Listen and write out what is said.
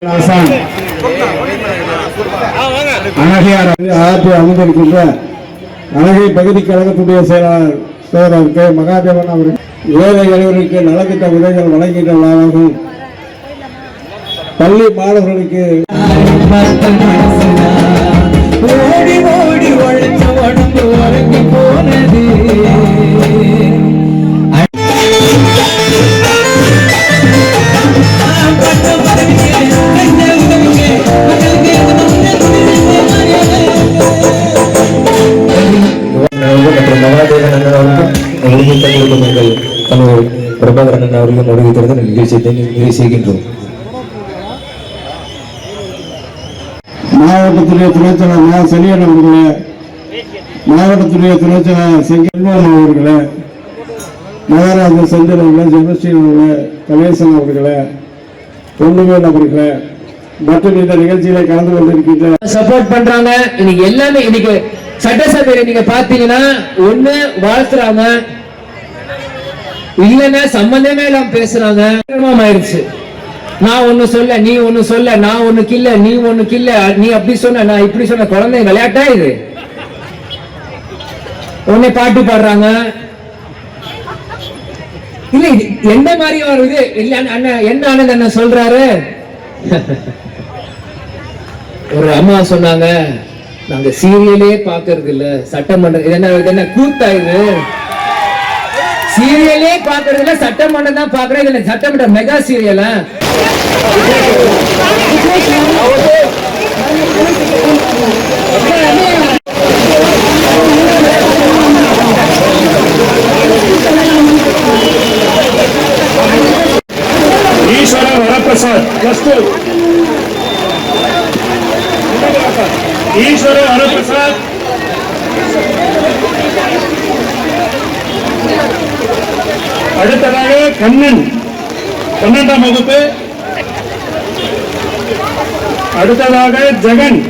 அமர்ந்திருக்கின்ற அழகை பகுதி கழகத்துடைய செயலாளர் சோதரர் கே மகாதேவன் அவர்கள் ஏழை எளியவர்களுக்கு நலத்திட்ட உதவிகள் வழங்குகின்ற விழாவாகும். பள்ளி மாணவர்களுக்கு ஓடி ஓடி உழைச்ச உடம்பு உறங்கி போனது. பிரபாகரன் அவர்களும் வருகை தருவது நிகழ்ச்சியை நிறைவு செய்கின்றோம். மாவட்டத்துடைய துணைச்செயலாளர் செலியன் அவர்களே, மாவட்டத்துடைய துணைச்செயலாளர் செங்கல்வான் அவர்களே, மகாராஜா செந்தில் அவர்களே, ஜெபஸ்ரீ அவர்களே, கணேசன் அவர்களே, பொன்னுவேல் அவர்களே மற்றும் இந்த நிகழ்ச்சியில கலந்து கொண்டிருக்கின்ற சப்போர்ட் பண்றாங்க. இன்னைக்கு எல்லாமே இன்னைக்கு சட்டசபையில நீங்க பாத்தீங்கன்னா ஒண்ணு வாழ்த்துறாங்க, இல்லன்னா சம்பந்தமே எல்லாம் பேசுறாங்க. ஆயிடுச்சு. நான் ஒண்ணு சொல்ல, நீ ஒண்ணு சொல்ல, நான் ஒண்ணு கில்ல, நீ ஒண்ணு கில்ல, நீ அப்படி சொன்ன, நான் இப்படி சொன்ன. குழந்தை விளையாட்டா இது? உன்னை பாட்டு பாடுறாங்க. இல்ல இது எந்த மாதிரி வருது? இல்ல அண்ணன் என்ன ஆனந்த் அண்ணன் சொல்றாரு, ஒரு அம்மா சொன்னாங்க, நாங்க சீரியலே பாக்குறது இல்ல, சட்டமன்றம் என்ன கூத்தா இது? சீரியலே பாக்குறது இல்ல, சட்டமன்றம் தான் பாக்குறேன். இதுல சட்டமன்ற மெகா சீரியல். ஈஸ்வர வரப்பிரசாத் ஈஸ்வர வரப்பிரசாத் அடுத்ததாக கண்ணன் 12ஆம் வகுப்பு. அடுத்ததாக ஜெகன்